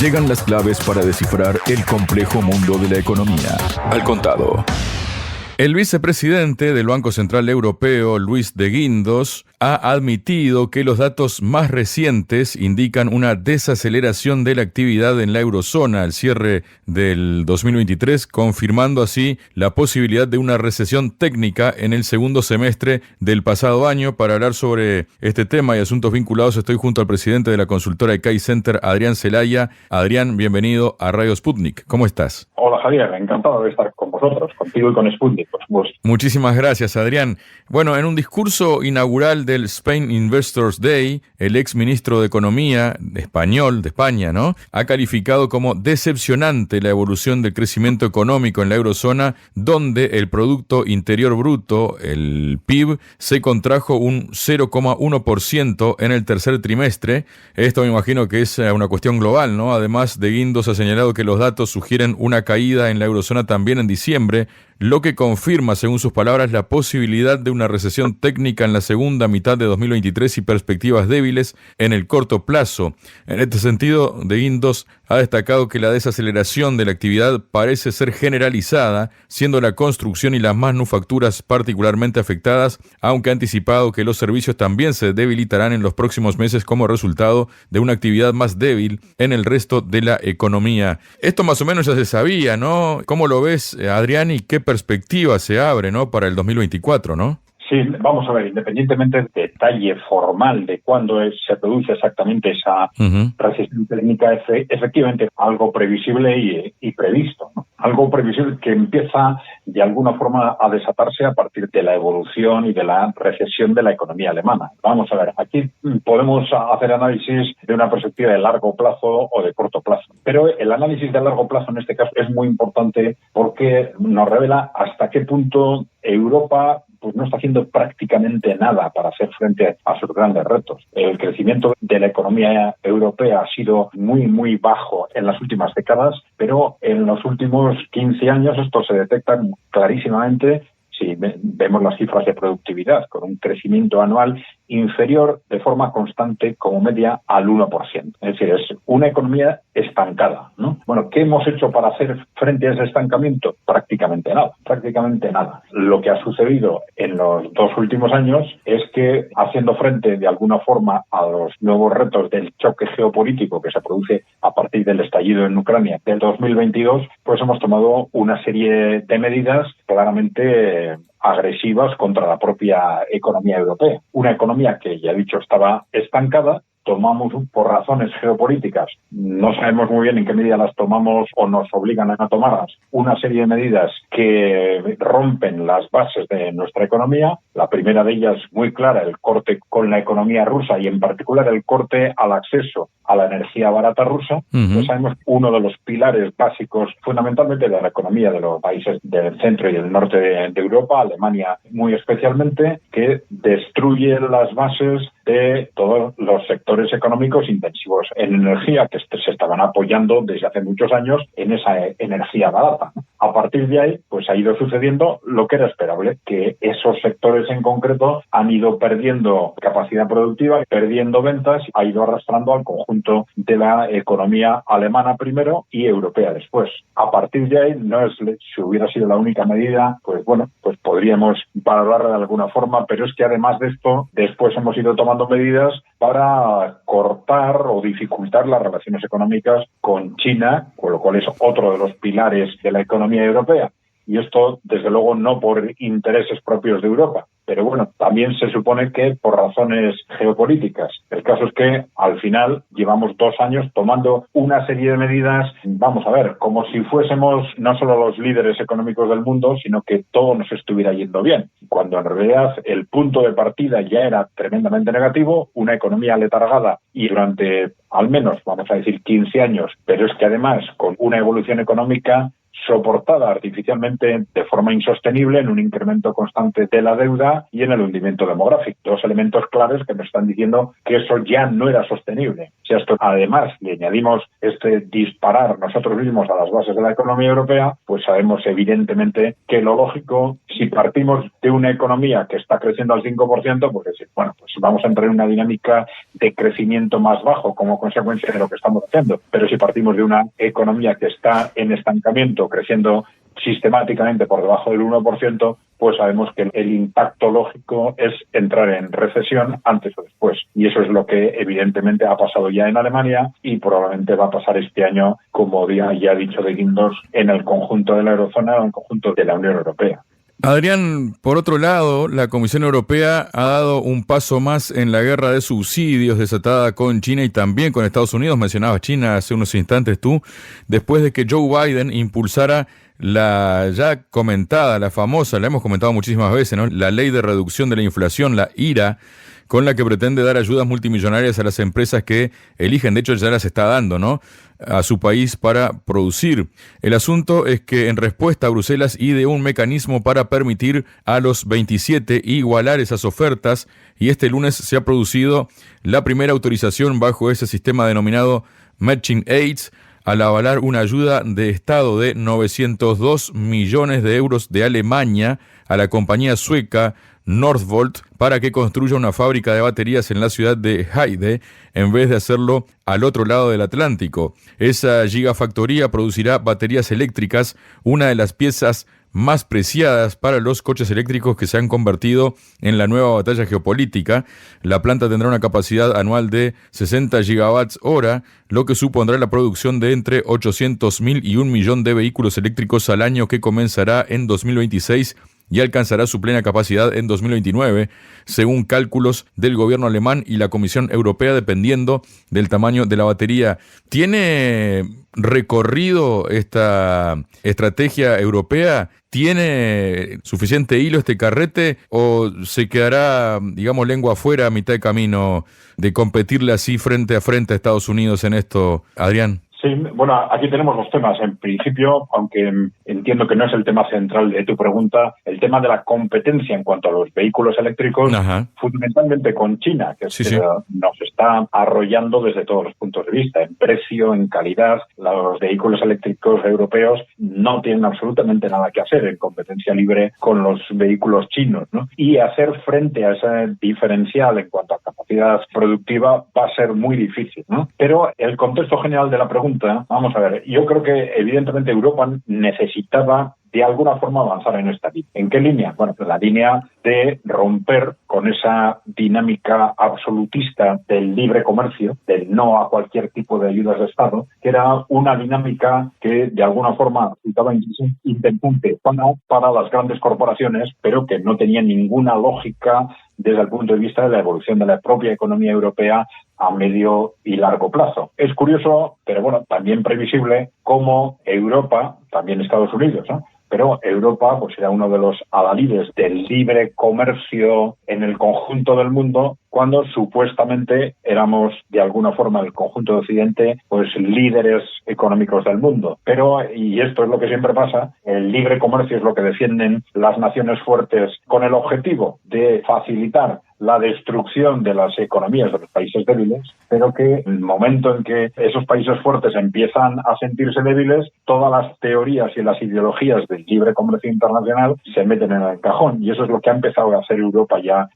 Llegan las claves para descifrar el complejo mundo de la economía. Al contado. El vicepresidente del Banco Central Europeo, Luis de Guindos, ha admitido que los datos más recientes indican una desaceleración de la actividad en la eurozona al cierre del 2023, confirmando así la posibilidad de una recesión técnica en el segundo semestre del pasado año. Para hablar sobre este tema y asuntos vinculados, estoy junto al presidente de la consultora ECAI Center, Adrián Celaya. Adrián, bienvenido a Radio Sputnik. ¿Cómo estás? Hola Javier, encantado de estar con vosotros, contigo y con Sputnik, por supuesto. Muchísimas gracias, Adrián. Bueno, en un discurso inaugural del Spain Investors Day, el ex ministro de Economía español de España, ¿no?, ha calificado como decepcionante la evolución del crecimiento económico en la eurozona, donde el Producto Interior Bruto, el PIB, se contrajo un 0,1% en el tercer trimestre. Esto me imagino que es una cuestión global, ¿no? Además, de Guindos ha señalado que los datos sugieren una caída en la eurozona también en diciembre, lo que confirma, según sus palabras, la posibilidad de una recesión técnica en la segunda mitad de 2023 y perspectivas débiles en el corto plazo. En este sentido, de Guindos ha destacado que la desaceleración de la actividad parece ser generalizada, siendo la construcción y las manufacturas particularmente afectadas, aunque ha anticipado que los servicios también se debilitarán en los próximos meses como resultado de una actividad más débil en el resto de la economía. Esto más o menos ya se sabía, ¿no? ¿Cómo lo ves, Adrián, y qué perspectiva se abre, ¿no?, para el 2024, ¿no? Sí, vamos a ver, independientemente del detalle formal de cuándo se produce exactamente esa recesión técnica, efectivamente algo previsible y previsto, ¿no? Algo previsible que empieza de alguna forma a desatarse a partir de la evolución y de la recesión de la economía alemana. Vamos a ver, aquí podemos hacer análisis de una perspectiva de largo plazo o de corto plazo, pero el análisis de largo plazo en este caso es muy importante porque nos revela hasta qué punto Europa pues no está haciendo prácticamente nada para hacer frente a sus grandes retos. El crecimiento de la economía europea ha sido muy, muy bajo en las últimas décadas, pero en los últimos 15 años esto se detecta clarísimamente si vemos las cifras de productividad, con un crecimiento anual inferior de forma constante como media al 1%. Es decir, es una economía estancada, ¿no? Bueno, ¿qué hemos hecho para hacer frente a ese estancamiento? Prácticamente nada. Lo que ha sucedido en los 2 últimos años es que, haciendo frente de alguna forma a los nuevos retos del choque geopolítico que se produce a partir del estallido en Ucrania del 2022, pues hemos tomado una serie de medidas claramente agresivas contra la propia economía europea. Una economía que, ya he dicho, estaba estancada. Tomamos, por razones geopolíticas, no sabemos muy bien en qué medida las tomamos o nos obligan a tomarlas, una serie de medidas que rompen las bases de nuestra economía. La primera de ellas, muy clara, el corte con la economía rusa y en particular el corte al acceso a la energía barata rusa. Ya sabemos, uno de los pilares básicos fundamentalmente de la economía de los países del centro y del norte de Europa, Alemania muy especialmente, que destruye las bases de todos los sectores económicos intensivos en energía que se estaban apoyando desde hace muchos años en esa energía barata. A partir de ahí, pues ha ido sucediendo lo que era esperable, que esos sectores en concreto han ido perdiendo capacidad productiva, perdiendo ventas, ha ido arrastrando al conjunto de la economía alemana primero y europea después. A partir de ahí, no es si hubiera sido la única medida, pues bueno, pues podríamos valorarla de alguna forma, pero es que además de esto, después hemos ido tomando medidas para cortar o dificultar las relaciones económicas con China, con lo cual es otro de los pilares de la economía europea. Y esto, desde luego, no por intereses propios de Europa, pero bueno, también se supone que por razones geopolíticas. El caso es que, al final, llevamos 2 años tomando una serie de medidas, vamos a ver, como si fuésemos no solo los líderes económicos del mundo, sino que todo nos estuviera yendo bien, cuando en realidad el punto de partida ya era tremendamente negativo, una economía letargada y durante al menos, vamos a decir, 15 años, pero es que además con una evolución económica soportada artificialmente de forma insostenible en un incremento constante de la deuda y en el hundimiento demográfico. Dos elementos claves que nos están diciendo que eso ya no era sostenible. Si a esto además le añadimos este disparar nosotros mismos a las bases de la economía europea, pues sabemos evidentemente que lo lógico, si partimos de una economía que está creciendo al 5%, pues decir, bueno, pues vamos a entrar en una dinámica de crecimiento más bajo como consecuencia de lo que estamos haciendo. Pero si partimos de una economía que está en estancamiento, creciendo sistemáticamente por debajo del 1%, pues sabemos que el impacto lógico es entrar en recesión antes o después. Y eso es lo que evidentemente ha pasado ya en Alemania y probablemente va a pasar este año, como ya ha dicho de Guindos, en el conjunto de la eurozona o en el conjunto de la Unión Europea. Adrián, por otro lado, la Comisión Europea ha dado un paso más en la guerra de subsidios desatada con China y también con Estados Unidos. Mencionabas China hace unos instantes tú, después de que Joe Biden impulsara la ya comentada, la famosa, la hemos comentado muchísimas veces, ¿no?, la ley de reducción de la inflación, la IRA, con la que pretende dar ayudas multimillonarias a las empresas que eligen, de hecho ya las está dando, ¿no?, a su país para producir. El asunto es que en respuesta Bruselas ideó un mecanismo para permitir a los 27 igualar esas ofertas y este lunes se ha producido la primera autorización bajo ese sistema denominado Matching Aids al avalar una ayuda de Estado de 902 millones de euros de Alemania a la compañía sueca Northvolt para que construya una fábrica de baterías en la ciudad de Heide en vez de hacerlo al otro lado del Atlántico. Esa gigafactoría producirá baterías eléctricas, una de las piezas más preciadas para los coches eléctricos que se han convertido en la nueva batalla geopolítica. La planta tendrá una capacidad anual de 60 gigawatts hora, lo que supondrá la producción de entre 800.000 y 1 millón de vehículos eléctricos al año que comenzará en 2026 y alcanzará su plena capacidad en 2029, según cálculos del gobierno alemán y la Comisión Europea, dependiendo del tamaño de la batería. ¿Tiene recorrido esta estrategia europea? ¿Tiene suficiente hilo este carrete o se quedará, digamos, lengua afuera a mitad de camino de competirle así frente a Estados Unidos en esto, Adrián? Sí, bueno, aquí tenemos dos temas. En principio, aunque entiendo que no es el tema central de tu pregunta, el tema de la competencia en cuanto a los vehículos eléctricos, fundamentalmente con China, que nos está arrollando desde todos los puntos de vista, en precio, en calidad. Los vehículos eléctricos europeos no tienen absolutamente nada que hacer en competencia libre con los vehículos chinos, ¿no? Y hacer frente a ese diferencial en cuanto a capacidad productiva va a ser muy difícil, ¿no? Pero el contexto general de la pregunta, vamos a ver, yo creo que evidentemente Europa necesitaba de alguna forma avanzar en esta línea. ¿En qué línea? Bueno, pues la línea de romper con esa dinámica absolutista del libre comercio, del no a cualquier tipo de ayudas de Estado, que era una dinámica que de alguna forma resultaba intentante para las grandes corporaciones, pero que no tenía ninguna lógica desde el punto de vista de la evolución de la propia economía europea a medio y largo plazo. Es curioso, pero bueno, también previsible, cómo Europa, también Estados Unidos, ¿no?, pero Europa pues era uno de los adalides del libre comercio en el conjunto del mundo, cuando supuestamente éramos de alguna forma el conjunto de Occidente pues líderes económicos del mundo. Pero, y esto es lo que siempre pasa, el libre comercio es lo que defienden las naciones fuertes con el objetivo de facilitar la destrucción de las economías de los países débiles, pero que en el momento en que esos países fuertes empiezan a sentirse débiles, todas las teorías y las ideologías del libre comercio internacional se meten en el cajón, y eso es lo que ha empezado a hacer Europa ya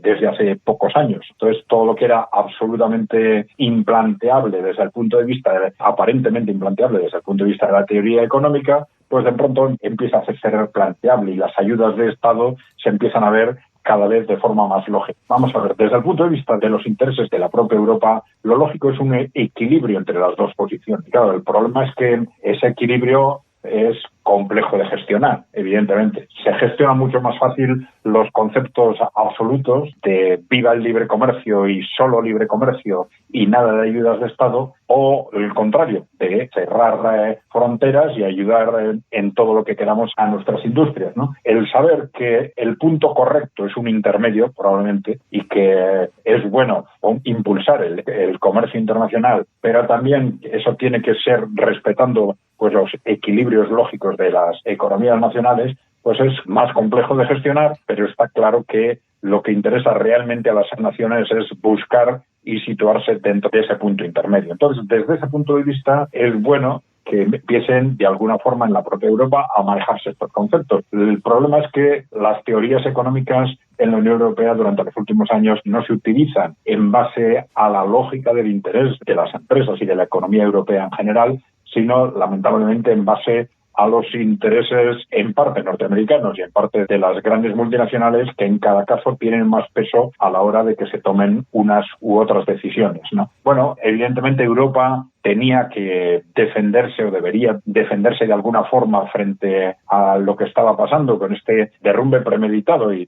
desde hace pocos años. Entonces, todo lo que era absolutamente implanteable desde el punto de vista, aparentemente implanteable desde el punto de vista de la teoría económica, pues de pronto empieza a ser planteable y las ayudas de Estado se empiezan a ver cada vez de forma más lógica. Vamos a ver, desde el punto de vista de los intereses de la propia Europa, lo lógico es un equilibrio entre las dos posiciones. Claro, el problema es que ese equilibrio es complejo de gestionar, evidentemente. Se gestiona mucho más fácil los conceptos absolutos de viva el libre comercio y solo libre comercio y nada de ayudas de Estado, o el contrario, de cerrar fronteras y ayudar en todo lo que queramos a nuestras industrias, ¿no? El saber que el punto correcto es un intermedio, probablemente, y que es bueno impulsar el comercio internacional, pero también eso tiene que ser respetando pues los equilibrios lógicos de las economías nacionales, pues es más complejo de gestionar, pero está claro que lo que interesa realmente a las naciones es buscar y situarse dentro de ese punto intermedio. Entonces, desde ese punto de vista, es bueno que empiecen de alguna forma en la propia Europa a manejarse estos conceptos. El problema es que las teorías económicas en la Unión Europea durante los últimos años no se utilizan en base a la lógica del interés de las empresas y de la economía europea en general, sino lamentablemente en base a los intereses en parte norteamericanos y en parte de las grandes multinacionales, que en cada caso tienen más peso a la hora de que se tomen unas u otras decisiones, ¿no? Bueno, evidentemente Europa tenía que defenderse o debería defenderse de alguna forma frente a lo que estaba pasando con este derrumbe premeditado y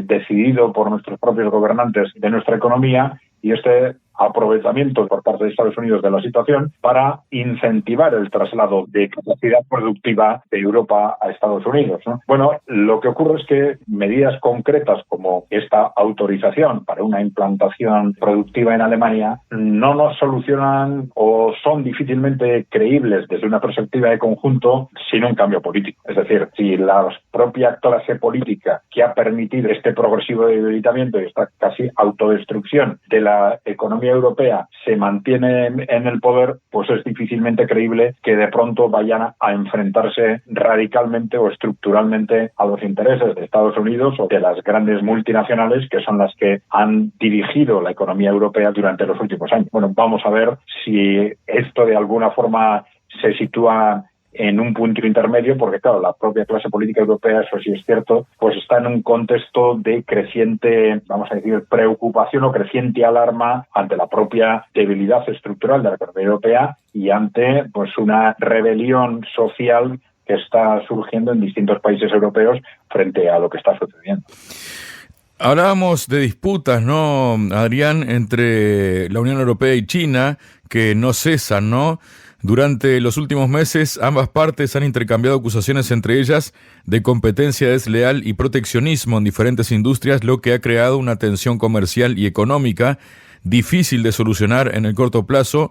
decidido por nuestros propios gobernantes de nuestra economía, y este aprovechamiento por parte de Estados Unidos de la situación para incentivar el traslado de capacidad productiva de Europa a Estados Unidos, ¿no? Bueno, lo que ocurre es que medidas concretas como esta autorización para una implantación productiva en Alemania no nos solucionan o son difícilmente creíbles desde una perspectiva de conjunto sin un cambio político. Es decir, si la propia clase política que ha permitido este progresivo debilitamiento y esta casi autodestrucción de la economía europea se mantiene en el poder, pues es difícilmente creíble que de pronto vayan a enfrentarse radicalmente o estructuralmente a los intereses de Estados Unidos o de las grandes multinacionales que son las que han dirigido la economía europea durante los últimos años. Bueno, vamos a ver si esto de alguna forma se sitúa en un punto intermedio, porque claro, la propia clase política europea, eso sí es cierto, pues está en un contexto de creciente, vamos a decir, preocupación o creciente alarma ante la propia debilidad estructural de la economía europea y ante pues una rebelión social que está surgiendo en distintos países europeos frente a lo que está sucediendo. Hablábamos de disputas, ¿no, Adrián, entre la Unión Europea y China, que no cesan, ¿no? Durante los últimos meses, ambas partes han intercambiado acusaciones entre ellas de competencia desleal y proteccionismo en diferentes industrias, lo que ha creado una tensión comercial y económica difícil de solucionar en el corto plazo.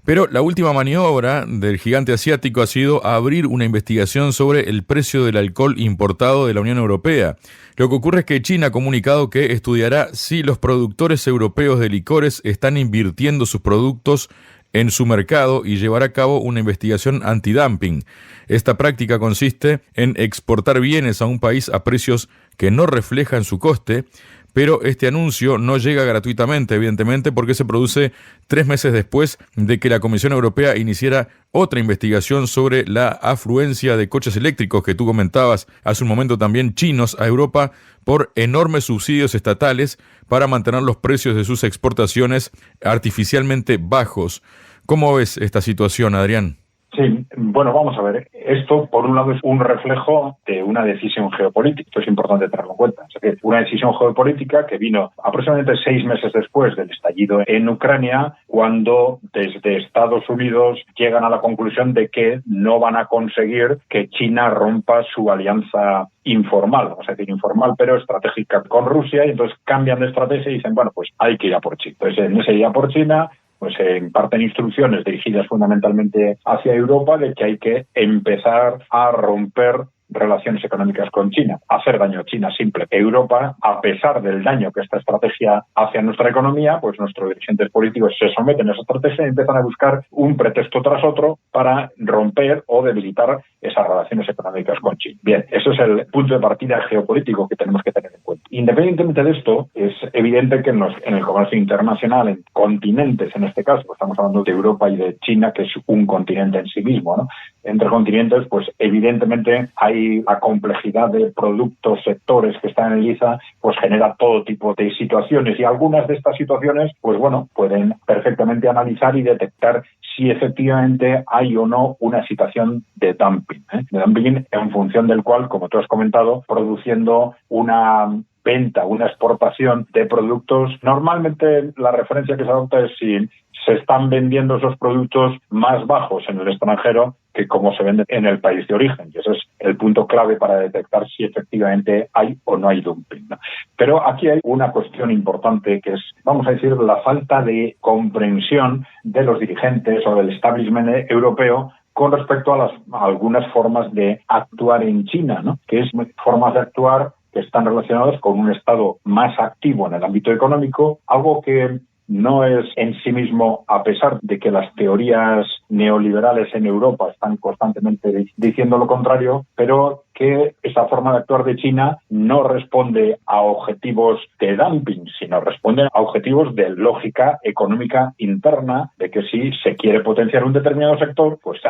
Pero la última maniobra del gigante asiático ha sido abrir una investigación sobre el precio del alcohol importado de la Unión Europea. Lo que ocurre es que China ha comunicado que estudiará si los productores europeos de licores están invirtiendo sus productos en su mercado y llevará a cabo una investigación antidumping. Esta práctica consiste en exportar bienes a un país a precios que no reflejan su coste, pero este anuncio no llega gratuitamente, evidentemente, porque se produce 3 meses después de que la Comisión Europea iniciara otra investigación sobre la afluencia de coches eléctricos que tú comentabas hace un momento también, chinos a Europa, por enormes subsidios estatales para mantener los precios de sus exportaciones artificialmente bajos. ¿Cómo ves esta situación, Adrián? Sí, bueno, vamos a ver. Esto, por un lado, es un reflejo de una decisión geopolítica. Esto es importante tenerlo en cuenta. Es decir, una decisión geopolítica que vino aproximadamente 6 meses después del estallido en Ucrania, cuando desde Estados Unidos llegan a la conclusión de que no van a conseguir que China rompa su alianza informal, vamos a decir informal, pero estratégica con Rusia, y entonces cambian de estrategia y dicen, bueno, pues hay que ir a por China. Entonces, en ese ir a por China, pues se imparten instrucciones dirigidas fundamentalmente hacia Europa de que hay que empezar a romper relaciones económicas con China, hacer daño a China simple. Europa, a pesar del daño que esta estrategia hace a nuestra economía, pues nuestros dirigentes políticos se someten a esa estrategia y empiezan a buscar un pretexto tras otro para romper o debilitar esas relaciones económicas con China. Bien, ese es el punto de partida geopolítico que tenemos que tener en cuenta. Independientemente de esto, es evidente que en el comercio internacional, en continentes en este caso, estamos hablando de Europa y de China, que es un continente en sí mismo, ¿no? Entre continentes, pues evidentemente hay la complejidad de productos, sectores que están en liza, pues genera todo tipo de situaciones, y algunas de estas situaciones, pues bueno, pueden perfectamente analizar y detectar si efectivamente hay o no una situación de dumping, de dumping en función del cual, como tú has comentado, produciendo una venta, una exportación de productos. Normalmente la referencia que se adopta es si se están vendiendo esos productos más bajos en el extranjero que como se venden en el país de origen. Y ese es el punto clave para detectar si efectivamente hay o no hay dumping, ¿no? Pero aquí hay una cuestión importante que es, vamos a decir, la falta de comprensión de los dirigentes o del establishment europeo con respecto a algunas formas de actuar en China, ¿no? Que es formas de actuar que están relacionadas con un Estado más activo en el ámbito económico, algo que no es en sí mismo, a pesar de que las teorías neoliberales en Europa están constantemente diciendo lo contrario, pero que esa forma de actuar de China no responde a objetivos de dumping, sino responde a objetivos de lógica económica interna, de que si se quiere potenciar un determinado sector, pues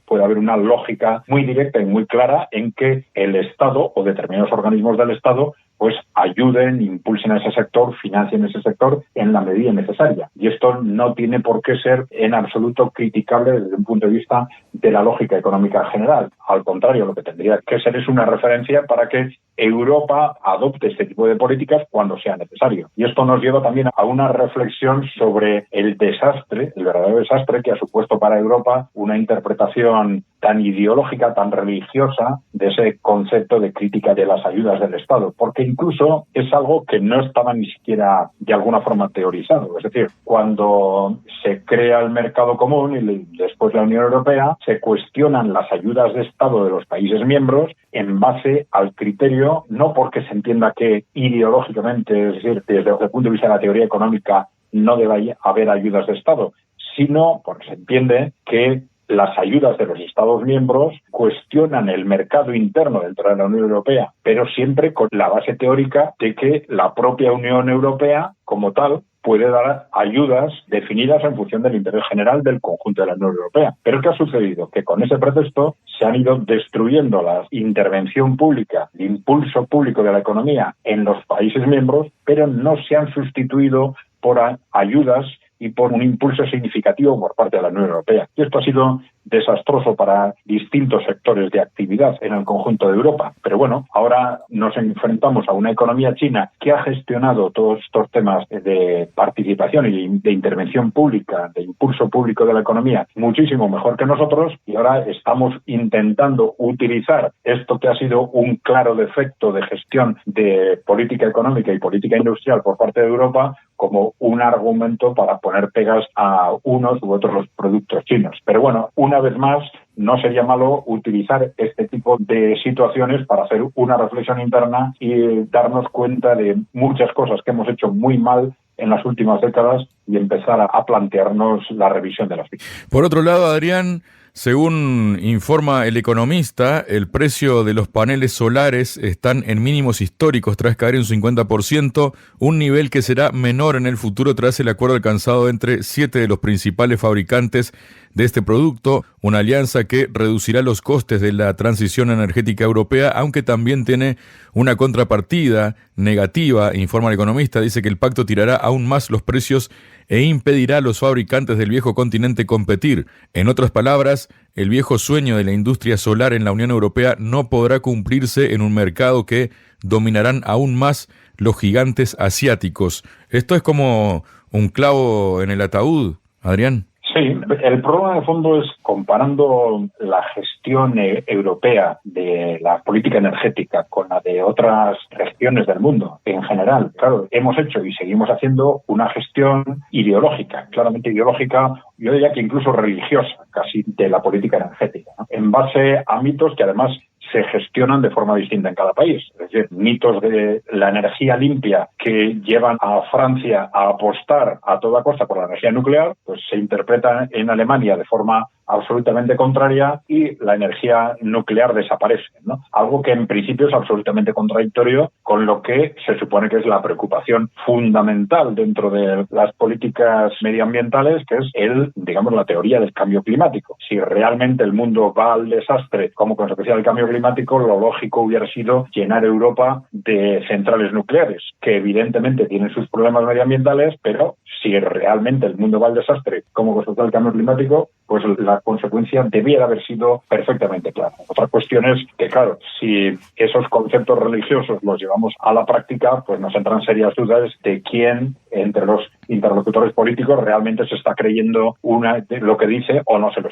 puede haber una lógica muy directa y muy clara en que el Estado o determinados organismos del Estado pues ayuden, impulsen a ese sector, financien ese sector en la medida necesaria. Y esto no tiene por qué ser en absoluto criticable desde un punto de vista de la lógica económica general. Al contrario, lo que tendría que ser es una referencia para que Europa adopte este tipo de políticas cuando sea necesario. Y esto nos lleva también a una reflexión sobre el desastre, el verdadero desastre que ha supuesto para Europa una interpretación tan ideológica, tan religiosa de ese concepto de crítica de las ayudas del Estado, porque incluso es algo que no estaba ni siquiera de alguna forma teorizado. Es decir, cuando se crea el mercado común y después la Unión Europea, se cuestionan las ayudas de Estado de los países miembros en base al criterio, no porque se entienda que ideológicamente, es decir, desde el punto de vista de la teoría económica, no debe haber ayudas de Estado, sino porque se entiende que las ayudas de los Estados miembros cuestionan el mercado interno dentro de la Unión Europea, pero siempre con la base teórica de que la propia Unión Europea, como tal, puede dar ayudas definidas en función del interés general del conjunto de la Unión Europea. Pero ¿qué ha sucedido? Que con ese pretexto se han ido destruyendo la intervención pública, el impulso público de la economía en los países miembros, pero no se han sustituido por ayudas y por un impulso significativo por parte de la Unión Europea. Y esto ha sido desastroso para distintos sectores de actividad en el conjunto de Europa. Pero bueno, ahora nos enfrentamos a una economía china que ha gestionado todos estos temas de participación y de intervención pública, de impulso público de la economía, muchísimo mejor que nosotros, y ahora estamos intentando utilizar esto que ha sido un claro defecto de gestión de política económica y política industrial por parte de Europa como un argumento para poner pegas a unos u otros los productos chinos. Pero bueno, una vez más, no sería malo utilizar este tipo de situaciones para hacer una reflexión interna y darnos cuenta de muchas cosas que hemos hecho muy mal en las últimas décadas y empezar a plantearnos la revisión de las mismas. Por otro lado, Adrián, según informa El Economista, el precio de los paneles solares están en mínimos históricos tras caer en un 50%, un nivel que será menor en el futuro tras el acuerdo alcanzado entre 7 de los principales fabricantes de este producto, una alianza que reducirá los costes de la transición energética europea, aunque también tiene una contrapartida negativa, informa El Economista. Dice que el pacto tirará aún más los precios e impedirá a los fabricantes del viejo continente competir. En otras palabras, el viejo sueño de la industria solar en la Unión Europea no podrá cumplirse en un mercado que dominarán aún más los gigantes asiáticos. Esto es como un clavo en el ataúd, Adrián. Sí, el problema de fondo es comparando la gestión europea de la política energética con la de otras regiones del mundo en general. Claro, hemos hecho y seguimos haciendo una gestión ideológica, claramente ideológica, yo diría que incluso religiosa, casi, de la política energética, ¿no? En base a mitos que además se gestionan de forma distinta en cada país. Es decir, mitos de la energía limpia que llevan a Francia a apostar a toda costa por la energía nuclear, pues se interpretan en Alemania de forma absolutamente contraria y la energía nuclear desaparece, ¿no? Algo que en principio es absolutamente contradictorio con lo que se supone que es la preocupación fundamental dentro de las políticas medioambientales, que es la teoría del cambio climático. Si realmente el mundo va al desastre como consecuencia del cambio climático, lo lógico hubiera sido llenar Europa de centrales nucleares, que evidentemente tienen sus problemas medioambientales, pero si realmente el mundo va al desastre como consecuencia del cambio climático, pues la consecuencia debiera haber sido perfectamente clara. Otra cuestión es que, claro, si esos conceptos religiosos los llevamos a la práctica, pues nos entran serias dudas de quién entre los interlocutores políticos realmente se está creyendo lo que dice o no se lo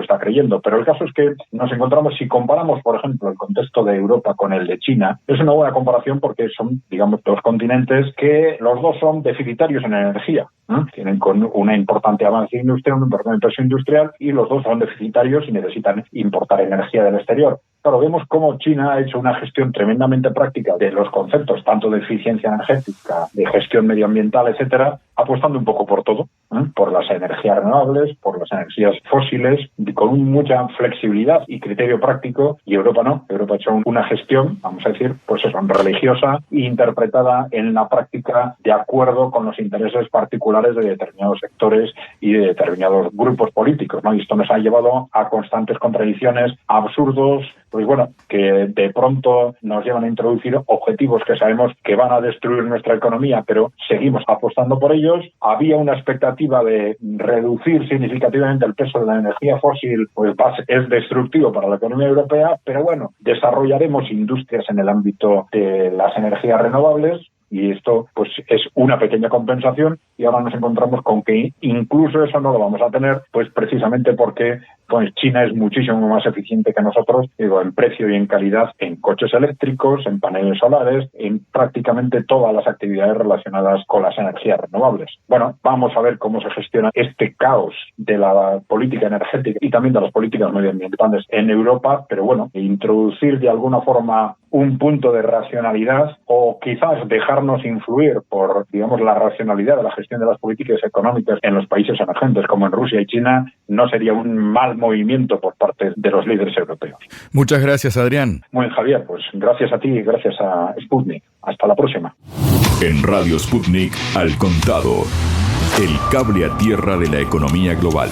está creyendo. Pero el caso es que nos encontramos, si comparamos, por ejemplo, el contexto de Europa con el de China, es una buena comparación porque son, digamos, dos continentes que los dos son deficitarios en energía. Tienen con una importante avance industrial, una importante presión industrial, y los dos son deficitarios y necesitan importar energía del exterior. Claro, vemos cómo China ha hecho una gestión tremendamente práctica de los conceptos, tanto de eficiencia energética, de gestión medioambiental, etcétera, apostando un poco por todo, por las energías renovables, por las energías fósiles, con mucha flexibilidad y criterio práctico, y Europa no. Europa ha hecho una gestión, vamos a decir, pues eso, religiosa e interpretada en la práctica de acuerdo con los intereses particulares de determinados sectores y de determinados grupos políticos, ¿no? Y esto nos ha llevado a constantes contradicciones, absurdos, pues bueno, que de pronto nos llevan a introducir objetivos que sabemos que van a destruir nuestra economía, pero seguimos apostando por ellos. Había una expectativa de reducir significativamente el peso de la energía fósil, pues es destructivo para la economía europea, pero bueno, desarrollaremos industrias en el ámbito de las energías renovables, y esto pues es una pequeña compensación, y ahora nos encontramos con que incluso eso no lo vamos a tener, pues precisamente porque pues China es muchísimo más eficiente que nosotros, digo, en precio y en calidad, en coches eléctricos, en paneles solares, en prácticamente todas las actividades relacionadas con las energías renovables. Bueno, vamos a ver cómo se gestiona este caos de la política energética y también de las políticas medioambientales en Europa, pero bueno, introducir de alguna forma un punto de racionalidad, o quizás dejarnos influir por, digamos, la racionalidad de la gestión de las políticas económicas en los países emergentes como en Rusia y China, no sería un mal movimiento por parte de los líderes europeos. Muchas gracias, Adrián. Muy bien, Javier, pues gracias a ti y gracias a Sputnik. Hasta la próxima. En Radio Sputnik, Al Contado, el cable a tierra de la economía global.